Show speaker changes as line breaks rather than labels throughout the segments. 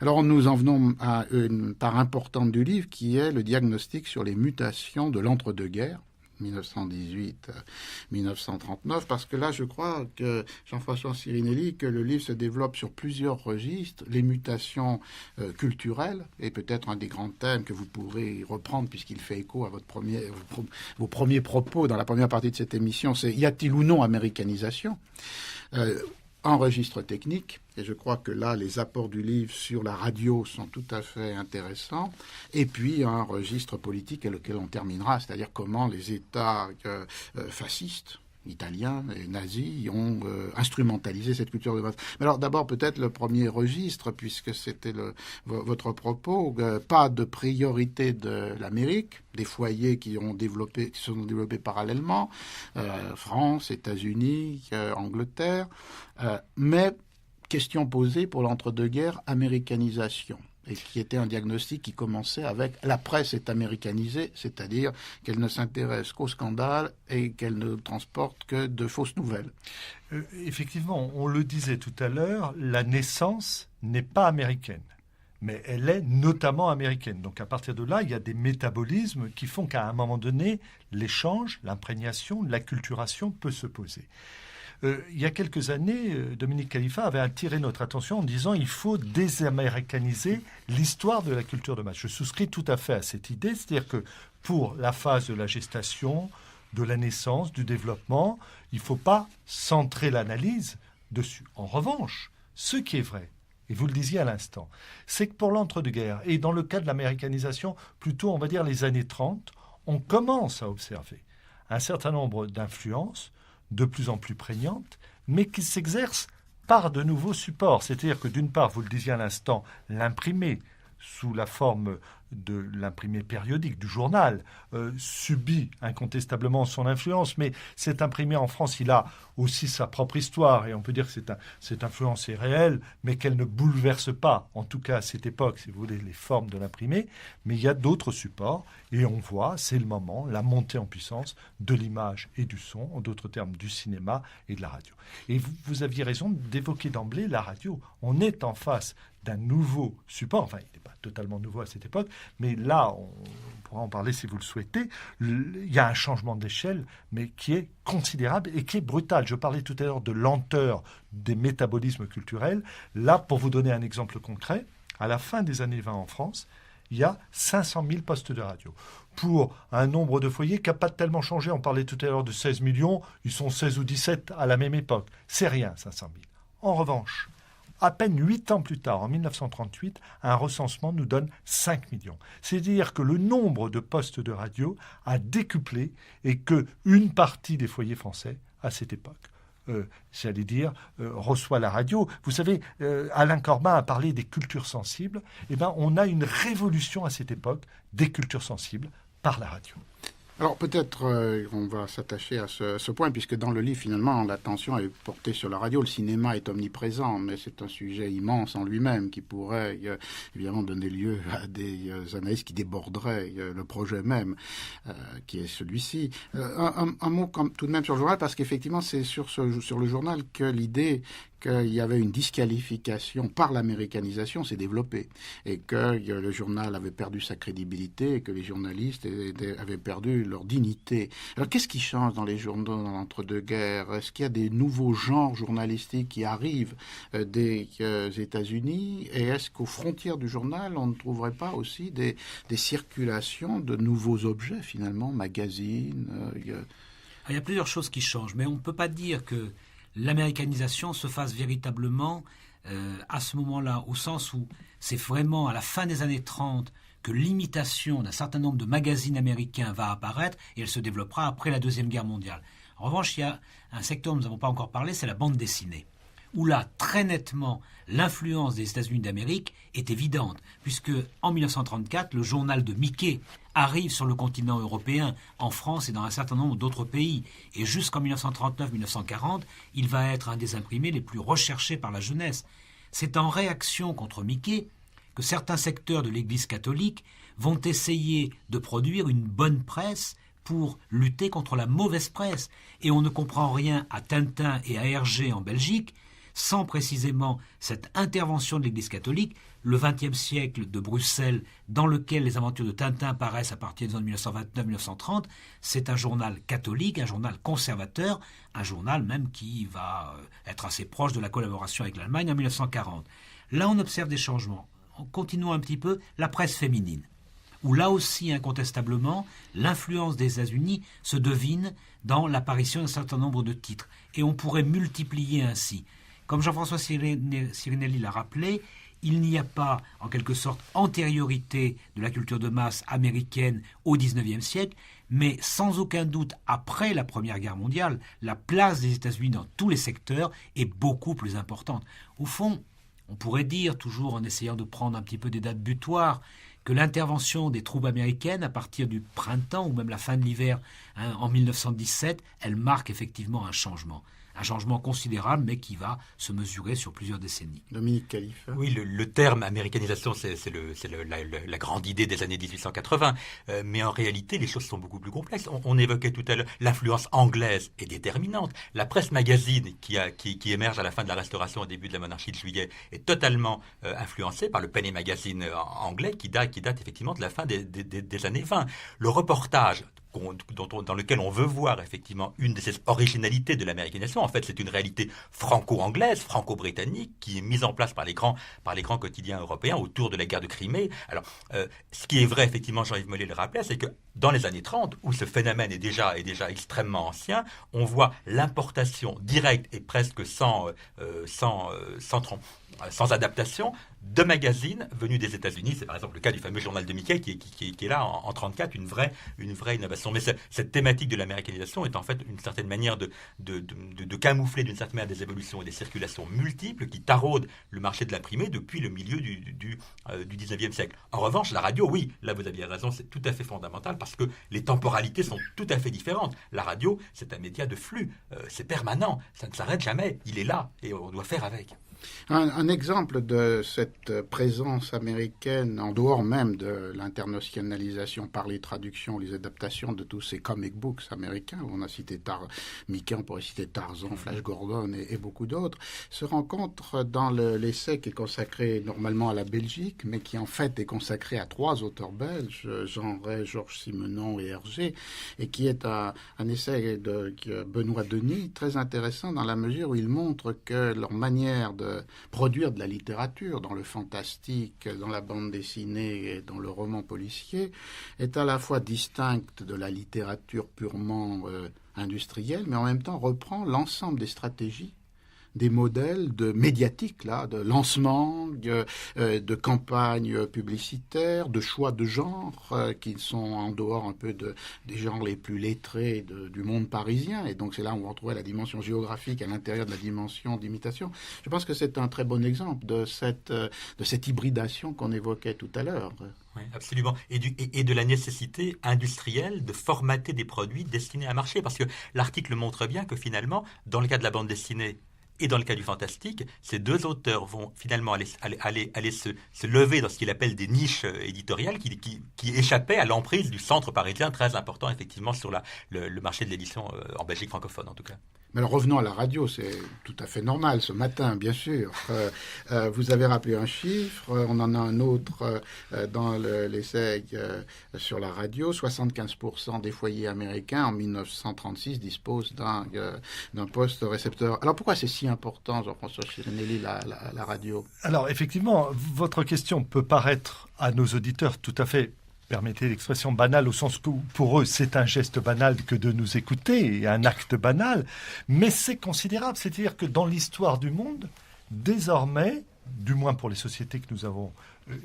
Alors nous en venons à une part importante du livre qui est le diagnostic sur les mutations de l'entre-deux-guerres, 1918-1939, parce que là, je crois que Jean-François Sirinelli, que le livre se développe sur plusieurs registres, les mutations culturelles, et peut-être un des grands thèmes que vous pourrez reprendre, puisqu'il fait écho à vos premiers propos dans la première partie de cette émission, c'est y a-t-il ou non américanisation un registre technique, et je crois que là, les apports du livre sur la radio sont tout à fait intéressants, et puis un registre politique avec lequel on terminera, c'est-à-dire comment les États fascistes, italiens et nazis ont instrumentalisé cette culture de masse. Mais alors d'abord peut-être le premier registre, puisque c'était votre propos, pas de priorité de l'Amérique, des foyers qui se sont développés parallèlement, France, États-Unis, Angleterre, mais question posée pour l'entre-deux-guerres, américanisation. Et qui était un diagnostic qui commençait avec « la presse est américanisée », c'est-à-dire qu'elle ne s'intéresse qu'au scandale et qu'elle ne transporte que de fausses nouvelles.
Effectivement, on le disait tout à l'heure, la naissance n'est pas américaine, mais elle est notamment américaine. Donc à partir de là, il y a des métabolismes qui font qu'à un moment donné, l'échange, l'imprégnation, l'acculturation peut se poser. Il y a quelques années, Dominique Khalifa avait attiré notre attention en disant il faut désaméricaniser l'histoire de la culture de masse. Je souscris tout à fait à cette idée, c'est-à-dire que pour la phase de la gestation, de la naissance, du développement, il ne faut pas centrer l'analyse dessus. En revanche, ce qui est vrai, et vous le disiez à l'instant, c'est que pour l'entre-deux-guerres, et dans le cas de l'américanisation, plutôt on va dire les années 30, on commence à observer un certain nombre d'influences de plus en plus prégnantes, mais qui s'exercent par de nouveaux supports. C'est-à-dire que d'une part, vous le disiez à l'instant, l'imprimé, sous la forme de l'imprimé périodique, du journal, subit incontestablement son influence, mais cet imprimé en France, il a aussi sa propre histoire, et on peut dire que cette influence est réelle, mais qu'elle ne bouleverse pas, en tout cas à cette époque, si vous voulez, les formes de l'imprimé, mais il y a d'autres supports, et on voit, c'est le moment, la montée en puissance de l'image et du son, en d'autres termes, du cinéma et de la radio. Et vous aviez raison d'évoquer d'emblée la radio. On est en face d'un nouveau support, enfin, il n'est pas totalement nouveau à cette époque, mais là, on pourra en parler si vous le souhaitez, il y a un changement d'échelle, mais qui est considérable et qui est brutal. Je parlais tout à l'heure de lenteur des métabolismes culturels. Là, pour vous donner un exemple concret, à la fin des années 20 en France, il y a 500 000 postes de radio. Pour un nombre de foyers qui n'a pas tellement changé, on parlait tout à l'heure de 16 millions, ils sont 16 ou 17 à la même époque. C'est rien, 500 000. En revanche, à peine 8 ans plus tard, en 1938, un recensement nous donne 5 millions. C'est-à-dire que le nombre de postes de radio a décuplé et qu'une partie des foyers français, à cette époque, reçoit la radio. Vous savez, Alain Corbin a parlé des cultures sensibles. Eh bien, on a une révolution à cette époque des cultures sensibles par la radio.
Alors peut-être on va s'attacher à ce point, puisque dans le livre, finalement, l'attention est portée sur la radio. Le cinéma est omniprésent, mais c'est un sujet immense en lui-même qui pourrait évidemment donner lieu à des analyses qui déborderaient le projet même, qui est celui-ci. Un mot tout de même sur le journal, parce qu'effectivement, c'est sur le journal que l'idée qu'il y avait une disqualification par l'américanisation s'est développée, et que le journal avait perdu sa crédibilité, et que les journalistes avaient perdu leur dignité. Alors qu'est-ce qui change dans les journaux dans l'entre-deux-guerres? Est-ce qu'il y a des nouveaux genres journalistiques qui arrivent des États-Unis? Et est-ce qu'aux frontières du journal, on ne trouverait pas aussi des circulations de nouveaux objets, finalement, magazines
Il y a plusieurs choses qui changent, mais on ne peut pas dire que l'américanisation se fasse véritablement à ce moment-là, au sens où c'est vraiment à la fin des années 30 que l'imitation d'un certain nombre de magazines américains va apparaître et elle se développera après la Deuxième Guerre mondiale. En revanche, il y a un secteur dont nous n'avons pas encore parlé, c'est la bande dessinée, où là, très nettement, l'influence des États-Unis d'Amérique est évidente, puisque en 1934, le journal de Mickey arrive sur le continent européen, en France et dans un certain nombre d'autres pays. Et jusqu'en 1939-1940, il va être un des imprimés les plus recherchés par la jeunesse. C'est en réaction contre Mickey que certains secteurs de l'Église catholique vont essayer de produire une bonne presse pour lutter contre la mauvaise presse. Et on ne comprend rien à Tintin et à Hergé en Belgique, sans précisément cette intervention de l'Église catholique, le XXe siècle de Bruxelles, dans lequel les aventures de Tintin paraissent à partir des années 1929-1930, c'est un journal catholique, un journal conservateur, un journal même qui va être assez proche de la collaboration avec l'Allemagne en 1940. Là, on observe des changements. Continuons un petit peu, la presse féminine, où là aussi, incontestablement, l'influence des États-Unis se devine dans l'apparition d'un certain nombre de titres. Et on pourrait multiplier ainsi. Comme Jean-François Sirinelli l'a rappelé, il n'y a pas, en quelque sorte, antériorité de la culture de masse américaine au XIXe siècle, mais sans aucun doute, après la Première Guerre mondiale, la place des États-Unis dans tous les secteurs est beaucoup plus importante. Au fond, on pourrait dire, toujours en essayant de prendre un petit peu des dates butoirs, que l'intervention des troupes américaines à partir du printemps ou même la fin de l'hiver en 1917, elle marque effectivement un changement considérable, mais qui va se mesurer sur plusieurs décennies.
Dominique Khalif.
Oui, le terme américanisation, c'est la grande idée des années 1880. Mais en réalité, les choses sont beaucoup plus complexes. On évoquait tout à l'heure l'influence anglaise est déterminante. La presse magazine qui émerge à la fin de la Restauration, au début de la monarchie de Juillet, est totalement influencée par le Penny Magazine anglais qui date effectivement de la fin des années 20. Le reportage dans lequel on veut voir effectivement une de ces originalités de l'américanisation. En fait, c'est une réalité franco-anglaise, franco-britannique, qui est mise en place par les grands quotidiens européens autour de la guerre de Crimée. Alors, ce qui est vrai, effectivement, Jean-Yves Mollet le rappelait, c'est que dans les années 30, où ce phénomène est déjà extrêmement ancien, on voit l'importation directe et presque sans adaptation de magazines venus des États-Unis. C'est par exemple le cas du fameux journal de Mickey qui est là en 1934, une vraie innovation. Mais cette thématique de l'américanisation est en fait une certaine manière de camoufler d'une certaine manière des évolutions et des circulations multiples qui taraudent le marché de l'imprimé depuis le milieu du 19e siècle. En revanche, la radio, oui, là vous aviez raison, c'est tout à fait fondamental parce que les temporalités sont tout à fait différentes. La radio, c'est un média de flux, c'est permanent, ça ne s'arrête jamais, il est là et on doit faire avec.
Un exemple de cette présence américaine, en dehors même de l'internationalisation par les traductions, les adaptations de tous ces comic books américains, on a cité Mickey, on pourrait citer Tarzan, Flash Gordon et beaucoup d'autres, se rencontre dans l'essai qui est consacré normalement à la Belgique, mais qui en fait est consacré à 3 auteurs belges, Jean Ray, Georges Simenon et Hergé, et qui est un essai de Benoît Denis, très intéressant dans la mesure où il montre que leur manière de produire de la littérature dans le fantastique, dans la bande dessinée et dans le roman policier est à la fois distincte de la littérature purement industrielle, mais en même temps reprend l'ensemble des stratégies, des modèles médiatiques, de lancement, de campagnes publicitaires, de choix de genre, qui sont en dehors un peu des genres les plus lettrés du monde parisien. Et donc c'est là où on retrouvait la dimension géographique à l'intérieur de la dimension d'imitation. Je pense que c'est un très bon exemple de cette hybridation qu'on évoquait tout à l'heure.
Oui, absolument. Et de la nécessité industrielle de formater des produits destinés à marcher. Parce que l'article montre bien que finalement, dans le cas de la bande dessinée, et dans le cas du fantastique, ces 2 auteurs vont finalement aller se lever dans ce qu'il appelle des niches éditoriales qui échappaient à l'emprise du centre parisien, très important effectivement sur le marché de l'édition en Belgique francophone en tout cas.
Mais alors revenons à la radio, c'est tout à fait normal ce matin, bien sûr. Vous avez rappelé un chiffre, on en a un autre dans l'essai sur la radio. 75% des foyers américains en 1936 disposent d'un poste récepteur. Alors pourquoi c'est si important, Jean-François Sirinelli, la radio ?
Alors effectivement, votre question peut paraître à nos auditeurs tout à fait, permettez l'expression banale, au sens que pour eux c'est un geste banal que de nous écouter, et un acte banal, mais c'est considérable. C'est-à-dire que dans l'histoire du monde, désormais, du moins pour les sociétés que nous avons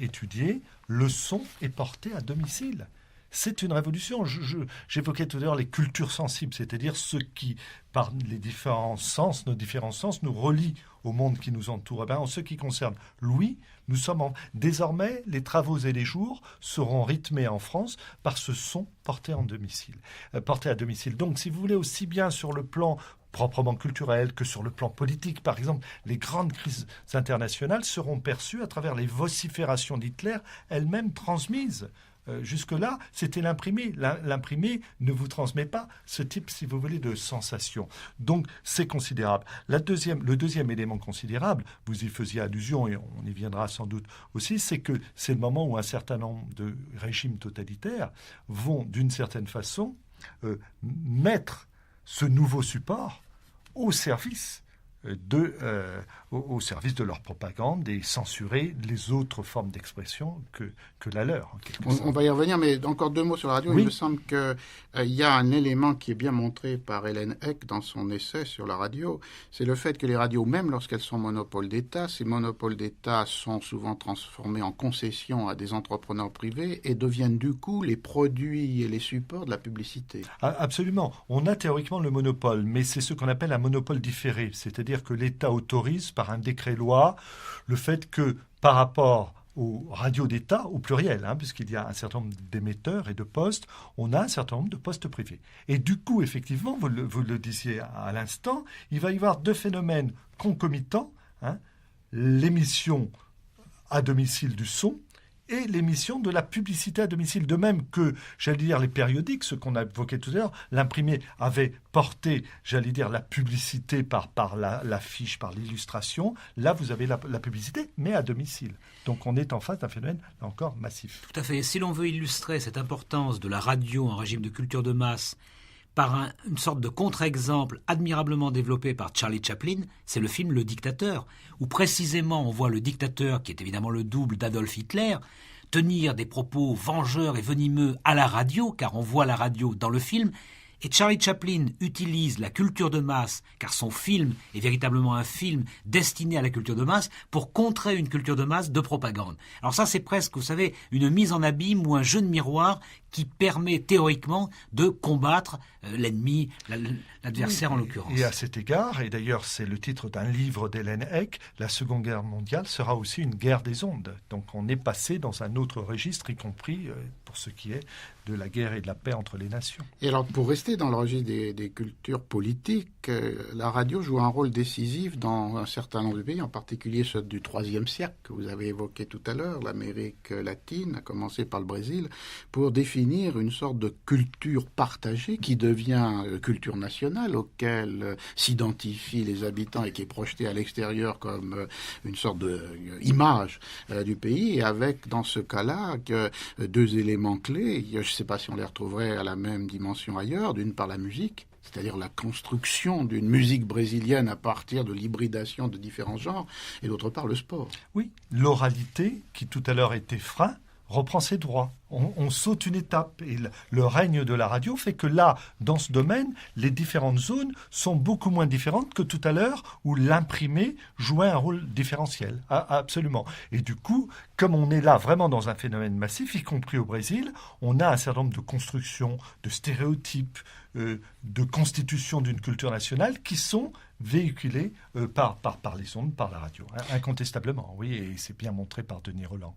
étudiées, le son est porté à domicile. C'est une révolution. J'évoquais tout à l'heure les cultures sensibles, c'est-à-dire ceux qui, par nos différents sens, nous relient au monde qui nous entoure. En ce qui concerne l'ouïe, nous sommes désormais, les travaux et les jours seront rythmés en France par ce son porté à domicile. Donc, si vous voulez, aussi bien sur le plan proprement culturel que sur le plan politique, par exemple, les grandes crises internationales seront perçues à travers les vociférations d'Hitler, elles-mêmes transmises Jusque-là, c'était l'imprimé. L'imprimé ne vous transmet pas ce type, si vous voulez, de sensation. Donc, c'est considérable. Le deuxième élément considérable, vous y faisiez allusion, et on y viendra sans doute aussi, c'est que c'est le moment où un certain nombre de régimes totalitaires vont, d'une certaine façon, mettre ce nouveau support au service au service de leur propagande et censurer les autres formes d'expression que la leur.
On va y revenir, mais encore 2 mots sur la radio.
Oui.
Il me semble qu'il y a un élément qui est bien montré par Hélène Eck dans son essai sur la radio, c'est le fait que les radios, même lorsqu'elles sont monopoles d'État, ces monopoles d'État sont souvent transformés en concessions à des entrepreneurs privés et deviennent du coup les produits et les supports de la publicité.
Absolument. On a théoriquement le monopole, mais c'est ce qu'on appelle un monopole différé, c'est-à-dire que l'État autorise par un décret-loi le fait que par rapport aux radios d'État, au pluriel, puisqu'il y a un certain nombre d'émetteurs et de postes, on a un certain nombre de postes privés. Et du coup, effectivement, vous le disiez à l'instant, il va y avoir 2 phénomènes concomitants, l'émission à domicile du son et l'émission de la publicité à domicile. De même que, j'allais dire, les périodiques, ce qu'on a évoqué tout à l'heure, l'imprimé avait porté, j'allais dire, la publicité par l'affiche, par l'illustration. Là, vous avez la publicité, mais à domicile. Donc, on est en face d'un phénomène, là encore, massif.
Tout à fait. Et si l'on veut illustrer cette importance de la radio en régime de culture de masse par une sorte de contre-exemple admirablement développé par Charlie Chaplin, c'est le film Le Dictateur, où précisément on voit le dictateur, qui est évidemment le double d'Adolf Hitler, tenir des propos vengeurs et venimeux à la radio, car on voit la radio dans le film. Et Charlie Chaplin utilise la culture de masse, car son film est véritablement un film destiné à la culture de masse, pour contrer une culture de masse de propagande. Alors ça, c'est presque, vous savez, une mise en abîme ou un jeu de miroir qui permet théoriquement de combattre l'ennemi, l'adversaire en l'occurrence.
Et à cet égard, et d'ailleurs c'est le titre d'un livre d'Hélène Eck, la Seconde Guerre mondiale sera aussi une guerre des ondes. Donc on est passé dans un autre registre, y compris pour ce qui est de la guerre et de la paix entre les nations.
Et alors, pour rester dans le registre des cultures politiques, la radio joue un rôle décisif dans un certain nombre de pays, en particulier ceux du IIIe siècle, que vous avez évoqué tout à l'heure, l'Amérique latine, à commencer par le Brésil, pour définir une sorte de culture partagée qui devient culture nationale, auquel s'identifient les habitants et qui est projetée à l'extérieur comme une sorte d'image du pays, et avec, dans ce cas-là, 2 éléments clés. Je ne sais pas si on les retrouverait à la même dimension ailleurs. D'une part, la musique, c'est-à-dire la construction d'une musique brésilienne à partir de l'hybridation de différents genres, et d'autre part, le sport.
Oui, l'oralité, qui tout à l'heure était frein, reprend ses droits. On saute une étape. Et le règne de la radio fait que là, dans ce domaine, les différentes zones sont beaucoup moins différentes que tout à l'heure où l'imprimé jouait un rôle différentiel. Absolument. Et du coup, comme on est là vraiment dans un phénomène massif, y compris au Brésil, on a un certain nombre de constructions, de stéréotypes, de constitution d'une culture nationale qui sont véhiculées par les ondes, par la radio. Incontestablement, oui, et c'est bien montré par Denis Rolland.